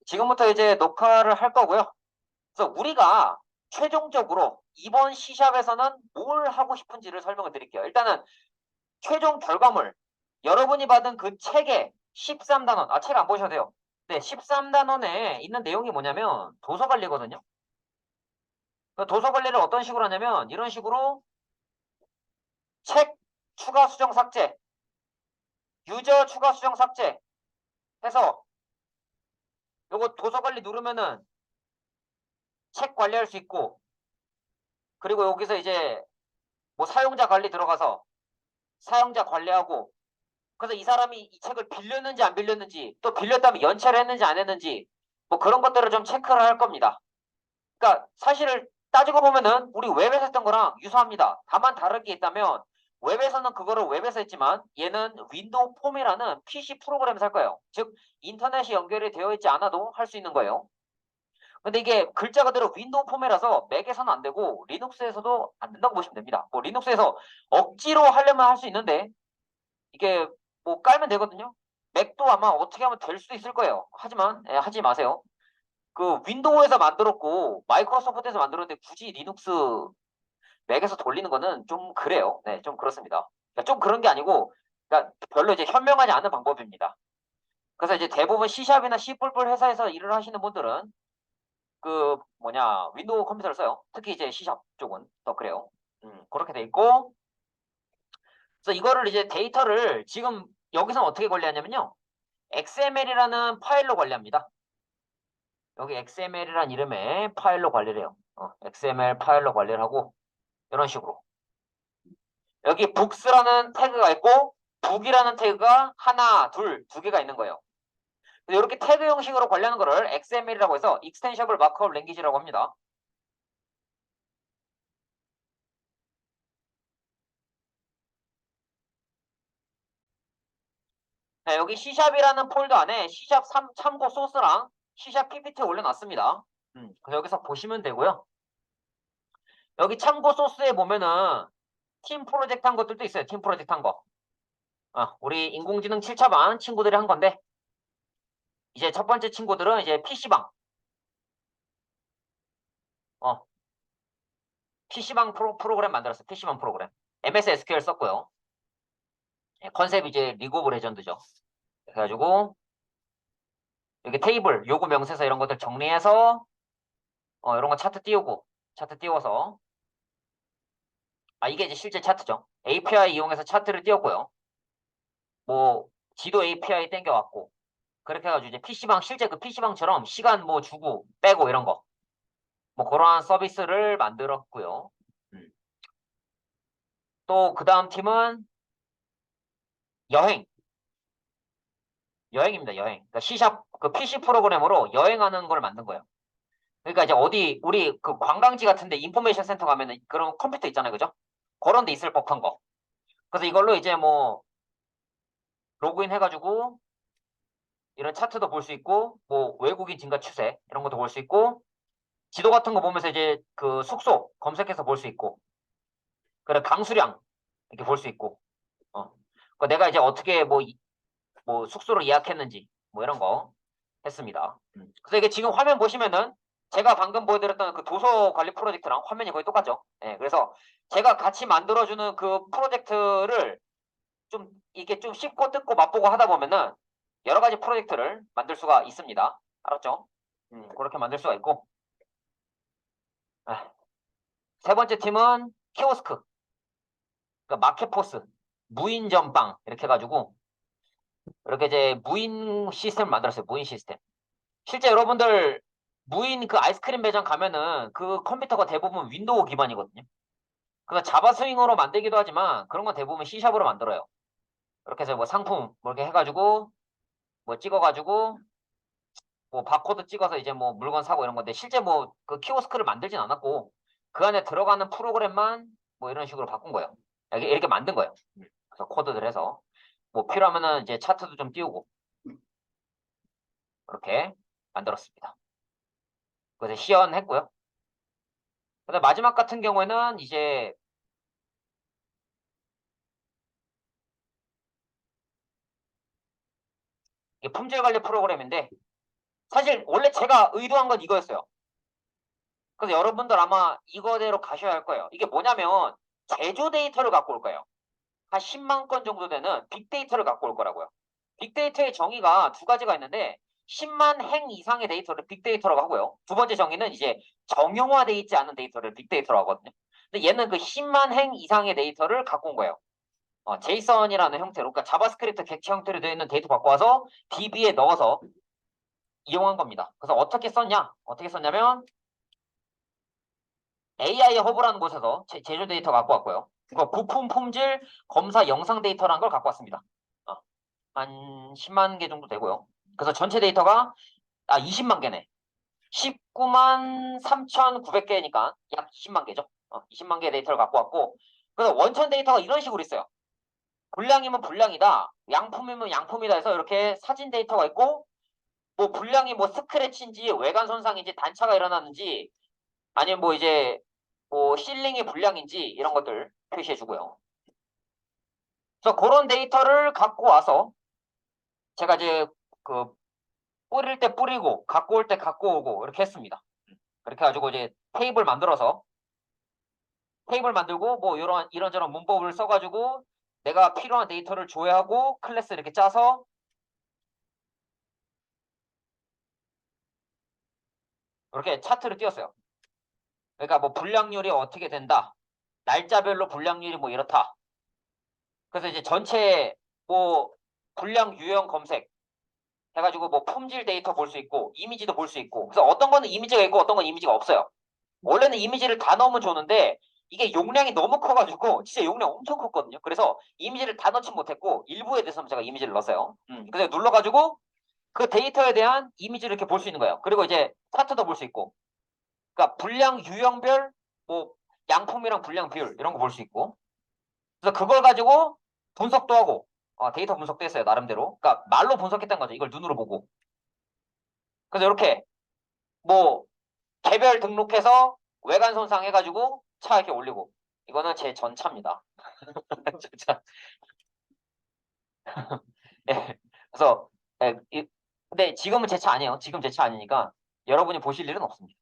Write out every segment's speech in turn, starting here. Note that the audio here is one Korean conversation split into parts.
지금부터 이제 녹화를 할 거고요. 그래서 우리가 최종적으로 이번 C샵에서는 뭘 하고 싶은지를 설명을 드릴게요. 일단은 최종 결과물, 여러분이 받은 그 책의 13단원, 책 안 보셔도 돼요. 네, 13단원에 있는 내용이 뭐냐면 도서 관리거든요. 그 도서 관리를 어떤 식으로 하냐면 이런 식으로 책 추가 수정 삭제, 유저 추가 수정 삭제 해서 요거 도서 관리 누르면은 책 관리할 수 있고, 그리고 여기서 이제 뭐 사용자 관리 들어가서 사용자 관리하고, 그래서 이 사람이 이 책을 빌렸는지 안 빌렸는지, 또 빌렸다면 연체를 했는지 안 했는지, 뭐 그런 것들을 좀 체크를 할 겁니다. 그러니까 사실을 따지고 보면은 우리 웹에서 했던 거랑 유사합니다. 다만 다른 게 있다면 웹에서는 그거를 웹에서 했지만 얘는 윈도우 폼이라는 PC 프로그램에서 할 거예요. 즉 인터넷이 연결이 되어 있지 않아도 할 수 있는 거예요. 근데 이게 글자 그대로 윈도우 폼이라서 맥에서는 안 되고 리눅스에서도 안 된다고 보시면 됩니다. 뭐 리눅스에서 억지로 하려면 할 수 있는데 이게 뭐 깔면 되거든요. 맥도 아마 어떻게 하면 될 수도 있을 거예요. 하지만 하지 마세요. 그 윈도우에서 만들었고 마이크로소프트에서 만들었는데 굳이 리눅스 맥에서 돌리는 거는 좀 그래요. 네, 좀 그렇습니다. 그러니까 좀 그런 게 아니고, 그러니까 별로 이제 현명하지 않은 방법입니다. 그래서 이제 대부분 C샵이나 C++ 회사에서 일을 하시는 분들은 그 뭐냐 윈도우 컴퓨터를 써요. 특히 이제 C샵 쪽은 더 그래요. 그렇게 돼 있고, 그래서 이거를 이제 데이터를 지금 여기서 어떻게 관리하냐면요, XML이라는 파일로 관리합니다. 여기 XML이라는 이름의 파일로 관리를 해요. XML 파일로 관리를 하고 이런 식으로 여기 북스라는 태그가 있고 북이라는 태그가 하나, 둘, 두 개가 있는 거예요. 이렇게 태그 형식으로 관리하는 거를 XML이라고 해서 Extensible Markup Language라고 합니다. 네, 여기 C샵이라는 폴더 안에 C샵 참고 소스랑 C샵 PPT 올려놨습니다. 그래서 여기서 보시면 되고요. 여기 참고 소스에 보면은 팀 프로젝트 한 것들도 있어요. 팀 프로젝트 한 거. 우리 인공지능 7차반 친구들이 한 건데, 이제 첫 번째 친구들은 이제 PC방. 어, PC방 프로그램 만들었어요. PC방 프로그램. MS SQL 썼고요. 컨셉 이제 리그 오브 레전드죠. 그래가지고 여기 테이블, 요구 명세서 이런 것들 정리해서 이런 거 차트 띄우고, 차트 띄워서 이게 이제 실제 차트죠. API 이용해서 차트를 띄웠고요. 뭐 지도 API 땡겨왔고, 그렇게 해가지고 이제 PC방 실제 그 PC방처럼 시간 뭐 주고 빼고 이런 거, 뭐 그러한 서비스를 만들었고요. 또 그 다음 팀은 여행, 여행입니다. 여행. 그러니까 C샵 그 PC 프로그램으로 여행하는 걸 만든 거예요. 그러니까 이제 어디 우리 그 관광지 같은데 인포메이션 센터 가면은 그런 컴퓨터 있잖아요, 그죠? 그런 데 있을 법한 거. 그래서 이걸로 이제 뭐 로그인 해가지고 이런 차트도 볼 수 있고, 뭐 외국인 증가 추세 이런 것도 볼 수 있고, 지도 같은 거 보면서 이제 그 숙소 검색해서 볼 수 있고, 그래 강수량 이렇게 볼 수 있고, 그 내가 이제 어떻게 뭐 숙소를 예약했는지 뭐 이런 거 했습니다. 그래서 이게 지금 화면 보시면은 제가 방금 보여드렸던 그 도서 관리 프로젝트랑 화면이 거의 똑같죠. 예, 그래서 제가 같이 만들어주는 그 프로젝트를 좀 이게 좀 쉽고 뜯고 맛보고 하다 보면은 여러 가지 프로젝트를 만들 수가 있습니다. 알았죠? 그렇게 만들 수가 있고, 아, 세 번째 팀은 키오스크, 그러니까 마켓포스, 무인 전방 이렇게 해가지고 이렇게 이제 무인 시스템을 만들었어요. 무인 시스템. 실제 여러분들 무인 그 아이스크림 매장 가면은 그 컴퓨터가 대부분 윈도우 기반이거든요. 그래서 자바 스윙으로 만들기도 하지만 그런 건 대부분 C샵으로 만들어요. 그렇게 해서 뭐 상품 뭐 이렇게 해가지고 뭐 찍어가지고 뭐 바코드 찍어서 이제 뭐 물건 사고 이런 건데, 실제 뭐 그 키오스크를 만들진 않았고 그 안에 들어가는 프로그램만 뭐 이런 식으로 바꾼 거예요. 이렇게 만든 거예요. 그래서 코드를 해서 뭐 필요하면은 이제 차트도 좀 띄우고 그렇게 만들었습니다. 그래서 시연했고요. 근데 마지막 같은 경우에는 이제 이게 품질 관리 프로그램인데, 사실 원래 제가 의도한 건 이거였어요. 그래서 여러분들 아마 이거대로 가셔야 할 거예요. 이게 뭐냐면 제조 데이터를 갖고 올 거예요. 한 10만 건 정도 되는 빅데이터를 갖고 올 거라고요. 빅데이터의 정의가 두 가지가 있는데 10만 행 이상의 데이터를 빅데이터라고 하고요. 두 번째 정의는 이제 정형화되어 있지 않은 데이터를 빅데이터라고 하거든요. 근데 얘는 그 10만 행 이상의 데이터를 갖고 온 거예요. 제이슨이라는 형태로, 그러니까 자바스크립트 객체 형태로 되어 있는 데이터 갖고 와서 DB에 넣어서 이용한 겁니다. 그래서 어떻게 썼냐? 어떻게 썼냐면 AI 허브라는 곳에서 제조 데이터 갖고 왔고요. 그리고 부품 품질 검사 영상 데이터라는 걸 갖고 왔습니다. 어, 한 10만 개 정도 되고요. 그래서 전체 데이터가 20만 개네. 19만 3,900개니까 약 20만 개죠. 20만 개 데이터를 갖고 왔고, 그래서 원천 데이터가 이런 식으로 있어요. 불량이면 불량이다, 양품이면 양품이다 해서 이렇게 사진 데이터가 있고, 뭐 불량이 뭐 스크래치인지 외관 손상인지 단차가 일어났는지 아니면 뭐 이제 뭐 실링이 불량인지 이런 것들 표시해 주고요. 그래서 그런 데이터를 갖고 와서 제가 이제 그 뿌릴 때 뿌리고 갖고 올 때 갖고 오고 이렇게 했습니다. 그렇게 해가지고 이제 테이블 만들고 뭐 이런저런 문법을 써가지고 내가 필요한 데이터를 조회하고 클래스 이렇게 짜서 이렇게 차트를 띄웠어요. 그러니까 뭐 불량률이 어떻게 된다, 날짜별로 불량률이 뭐 이렇다. 그래서 이제 전체 뭐 불량 유형 검색 해가지고 뭐 품질 데이터 볼 수 있고 이미지도 볼 수 있고, 그래서 어떤 거는 이미지가 있고 어떤 건 이미지가 없어요. 원래는 이미지를 다 넣으면 좋은데 이게 용량이 너무 커가지고 진짜 용량 엄청 컸거든요. 그래서 이미지를 다 넣지 못했고 일부에 대해서는 제가 이미지를 넣었어요. 그래서 눌러가지고 그 데이터에 대한 이미지를 이렇게 볼 수 있는 거예요. 그리고 이제 차트도 볼 수 있고, 그러니까 불량 유형별 뭐 양품이랑 불량 비율 이런 거 볼 수 있고, 그래서 그걸 가지고 분석도 하고, 데이터 분석도 했어요 나름대로. 그러니까 말로 분석했다는 거죠. 이걸 눈으로 보고. 그래서 이렇게 뭐 개별 등록해서 외관 손상 해가지고 차 이렇게 올리고, 이거는 제 전차입니다. 진짜. 예. 그래서 예, 근데 지금은 제 차 아니에요. 지금 제 차 아니니까 여러분이 보실 일은 없습니다.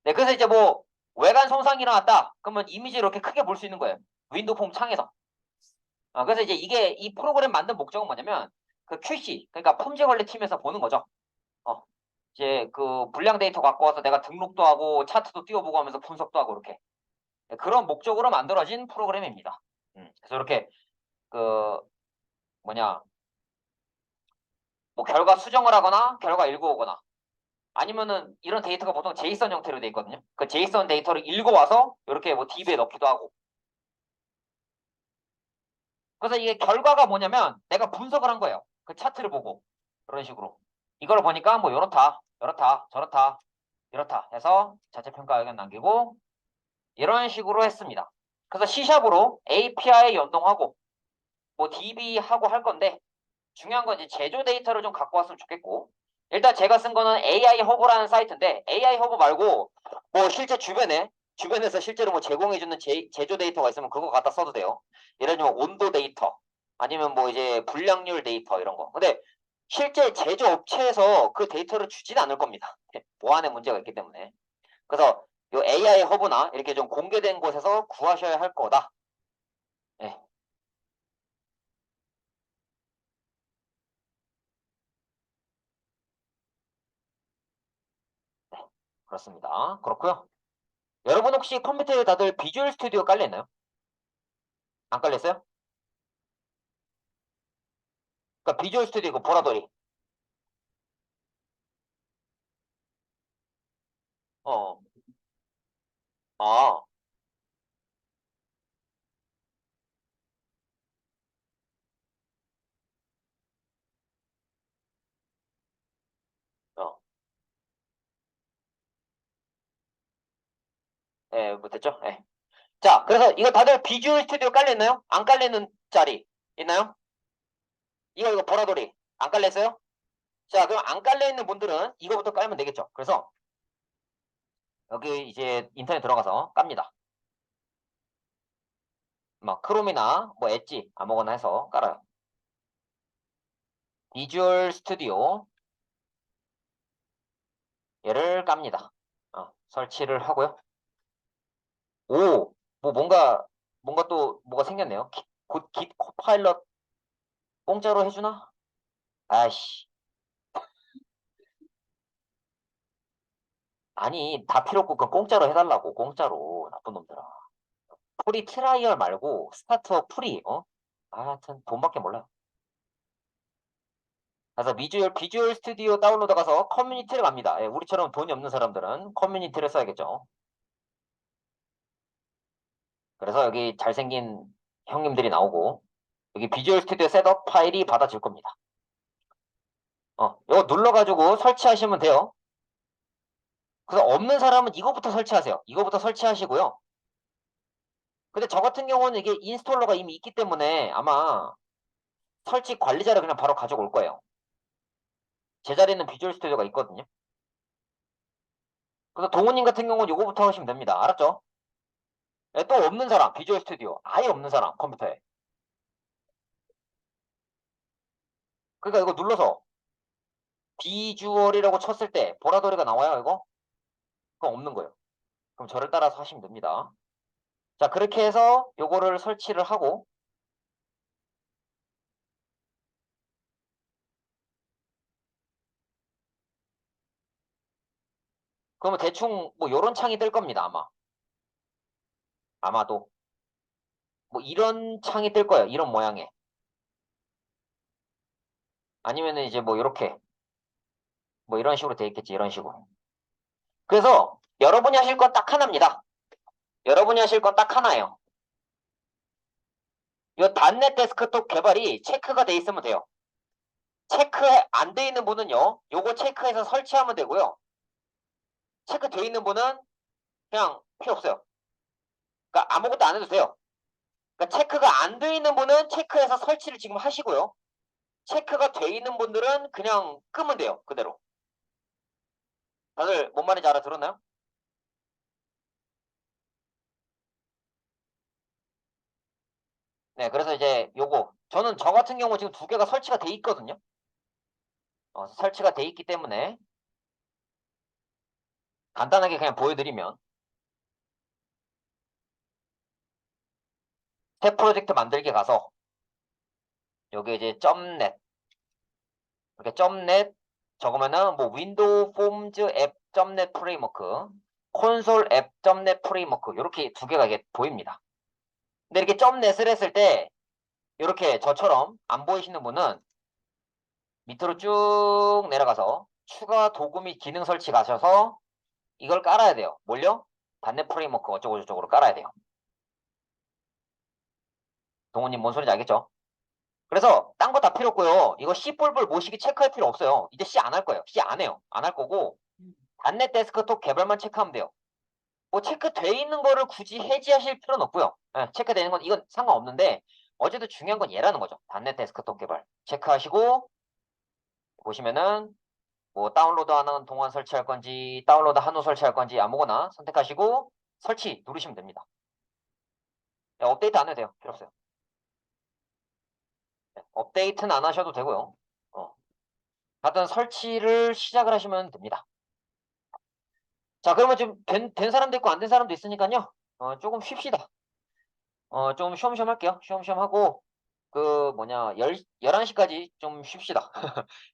네, 그래서 이제 뭐 외관 손상이 일어났다 그러면 이미지 이렇게 크게 볼 수 있는 거예요. 윈도우 폼 창에서. 그래서 이제 이게 이 프로그램 만든 목적은 뭐냐면 그 QC, 그러니까 품질 관리 팀에서 보는 거죠. 어, 이제 그 불량 데이터 갖고 와서 내가 등록도 하고 차트도 띄워보고 하면서 분석도 하고 이렇게, 네, 그런 목적으로 만들어진 프로그램입니다. 그래서 이렇게 그 뭐냐 뭐 결과 수정을 하거나 결과 읽어오거나, 아니면은 이런 데이터가 보통 제이슨 형태로 돼 있거든요. 그 제이슨 데이터를 읽어와서 이렇게 뭐 DB에 넣기도 하고. 그래서 이게 결과가 뭐냐면 내가 분석을 한 거예요. 그 차트를 보고 그런 식으로 이걸 보니까 뭐 이렇다 이렇다 저렇다 이렇다 해서 자체 평가 의견 남기고 이런 식으로 했습니다. 그래서 C샵으로 API 연동하고 뭐 DB하고 할 건데, 중요한 건 이제 제조 데이터를 좀 갖고 왔으면 좋겠고, 일단 제가 쓴 거는 AI 허브라는 사이트인데 AI 허브 말고 뭐 실제 주변에서 실제로 뭐 제공해주는 제조 데이터가 있으면 그거 갖다 써도 돼요. 예를 들면 온도 데이터 아니면 뭐 이제 불량률 데이터 이런 거. 근데 실제 제조 업체에서 그 데이터를 주지는 않을 겁니다. 보안에 문제가 있기 때문에. 그래서 이 AI 허브나 이렇게 좀 공개된 곳에서 구하셔야 할 거다. 네, 그렇습니다. 그렇고요. 여러분 혹시 컴퓨터에 다들 비주얼 스튜디오 깔려있나요? 안 깔렸어요? 그러니까 비주얼 스튜디오 그 보라돌이. 어, 아, 어, 예, 못했죠? 예. 자, 그래서 이거 다들 비주얼 스튜디오 깔려있나요? 안 깔리는 자리 있나요? 이거 보라돌이 안 깔렸어요? 자, 그럼 안 깔려있는 분들은 이거부터 깔면 되겠죠? 그래서 여기 이제 인터넷 들어가서 깝니다. 막 크롬이나 뭐 엣지 아무거나 해서 깔아요. 비주얼 스튜디오 얘를 깝니다. 설치를 하고요. 오, 뭐 뭔가 또 뭐가 생겼네요. 곧 깃 코파일럿 공짜로 해주나? 아이씨. 아니, 다 필요 없고 그 공짜로 해달라고, 공짜로. 나쁜 놈들아. 프리 트라이얼 말고 스타트업 프리, 하여튼 돈밖에 몰라. 그래서 비주얼 스튜디오 다운로드 가서 커뮤니티를 갑니다. 예, 우리처럼 돈이 없는 사람들은 커뮤니티를 써야겠죠. 그래서 여기 잘생긴 형님들이 나오고, 여기 비주얼 스튜디오 셋업 파일이 받아질 겁니다. 이거 눌러가지고 설치하시면 돼요. 그래서 없는 사람은 이거부터 설치하세요. 이거부터 설치하시고요. 근데 저 같은 경우는 이게 인스톨러가 이미 있기 때문에 아마 설치 관리자를 그냥 바로 가져올 거예요. 제 자리에는 비주얼 스튜디오가 있거든요. 그래서 동훈님 같은 경우는 이거부터 하시면 됩니다. 알았죠? 예, 또 없는 사람, 비주얼 스튜디오. 아예 없는 사람, 컴퓨터에. 그러니까 이거 눌러서 비주얼이라고 쳤을 때 보라돌이가 나와요, 이거? 그건 없는 거예요. 그럼 저를 따라서 하시면 됩니다. 자, 그렇게 해서 요거를 설치를 하고, 그러면 대충 뭐 요런 창이 뜰 겁니다, 아마. 아마도. 뭐 이런 창이 뜰 거예요, 이런 모양의. 아니면은 이제 뭐 이렇게, 뭐 이런 식으로 돼 있겠지, 이런 식으로. 그래서 여러분이 하실 건 딱 하나입니다. 여러분이 하실 건 딱 하나예요. 이 단넷 데스크톱 개발이 체크가 돼 있으면 돼요. 체크 안 돼 있는 분은요, 요거 체크해서 설치하면 되고요. 체크 돼 있는 분은 그냥 필요 없어요. 그러니까 아무것도 안 해도 돼요. 그러니까 체크가 안 돼 있는 분은 체크해서 설치를 지금 하시고요. 체크가 돼 있는 분들은 그냥 끄면 돼요. 그대로. 다들 뭔 말인지 알아들었나요? 네, 그래서 이제 요거 저는 저 같은 경우 지금 두 개가 설치가 돼 있거든요. 설치가 돼 있기 때문에 간단하게 그냥 보여드리면 새 프로젝트 만들기 가서 여기 이제 .net 이렇게 .net 적으면은 뭐 윈도우 폼즈 앱 .net 프레임워크, 콘솔 앱 .net 프레임워크 이렇게 두 개가 이게 보입니다. 근데 이렇게 .net을 했을 때 이렇게 저처럼 안 보이시는 분은 밑으로 쭉 내려가서 추가 도구 및 기능 설치 가셔서 이걸 깔아야 돼요. 뭘요? 단넷 프레임워크 어쩌고 저쩌고를 깔아야 돼요. 동훈님 뭔 소리인지 알겠죠? 그래서 딴 거 다 필요 없고요. 이거 C 뿔뿔 모시기 체크할 필요 없어요. 이제 C 안 할 거예요. C 안 해요. 안 할 거고 단넷 데스크톱 개발만 체크하면 돼요. 뭐 체크돼 있는 거를 굳이 해지하실 필요는 없고요. 체크되는 건 이건 상관없는데 어제도 중요한 건 얘라는 거죠. 단넷 데스크톱 개발 체크하시고 보시면은 뭐 다운로드 하는 동안 설치할 건지 다운로드 한 후 설치할 건지 아무거나 선택하시고 설치 누르시면 됩니다. 업데이트 안 해도 돼요. 필요 없어요. 업데이트는 안 하셔도 되고요. 하여튼 설치를 시작을 하시면 됩니다. 자, 그러면 좀 된 사람도 있고 안 된 사람도 있으니까요. 조금 쉽시다. 좀 쉬엄쉬엄 할게요. 쉬엄쉬엄 하고, 그, 뭐냐, 11시까지 좀 쉽시다.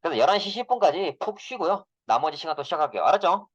그래서 11시 10분까지 푹 쉬고요. 나머지 시간 또 시작할게요. 알았죠?